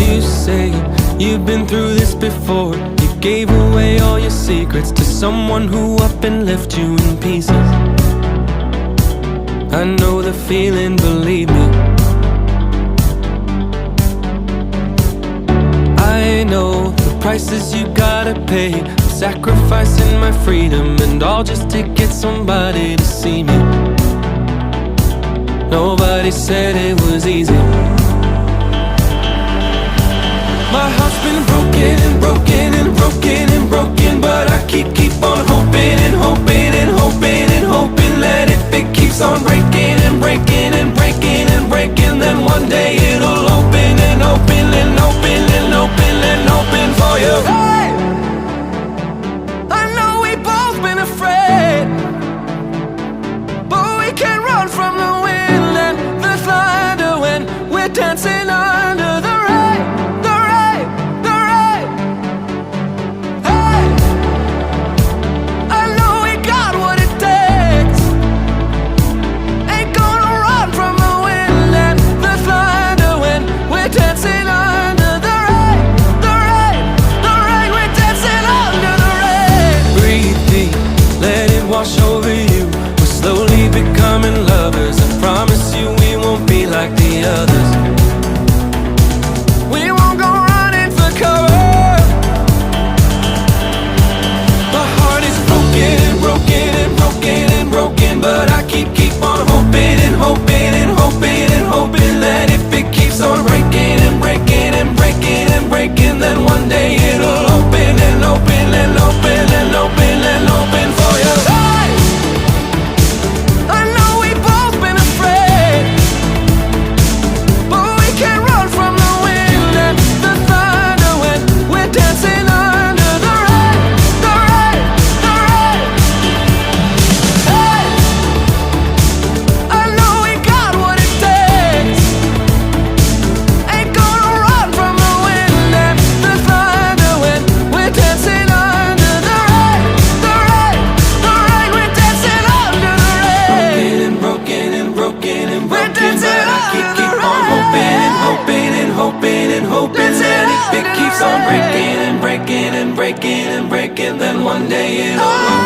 you say you've been through this before. You gave away all your secrets to someone who up and left you in pieces. I know the feeling, believe me. I know the prices you gotta pay. I'm sacrificing my freedom and all just to get somebody to see me. Nobody said it was easy. My heart's been broken and broken and broken and broken, but I keep on hoping and hoping and hoping and hoping that if it keeps on breaking and breaking and breaking and breaking, then one day it'll open and open and open and open and open for you. Hey, I know we've both been afraid, but we can't run from the wind and the thunder when we're dancing under the rain, the rain, the rain. Hey, I know we got what it takes. Ain't gonna run from the wind and the thunder when we're dancing under the rain, the rain, the rain. We're dancing under the rain. Breathe deep, let it wash over you. We're slowly becoming lovers. I promise you we won't be like the others. We won't go running for cover. My heart is broken and broken and broken and broken, but I keep on hoping and hoping and hoping and hoping that if it keeps on breaking and breaking and breaking and breaking, then one day it'll open and open and open and open and open for you. Hey, I know we've both been afraid, but we can't run from the wind and the thunder when we're dancing under the rain, the rain, the rain. Hey, I know we got what it takes. Ain't gonna run from the wind and the thunder when we're dancing under the rain, the rain, the rain. We're dancing under the rain. Broken and broken and broken and broken, but I keep on hoping and hoping and hoping and hoping that if it keeps on breaking and breaking and breaking and breaking, then one day it'll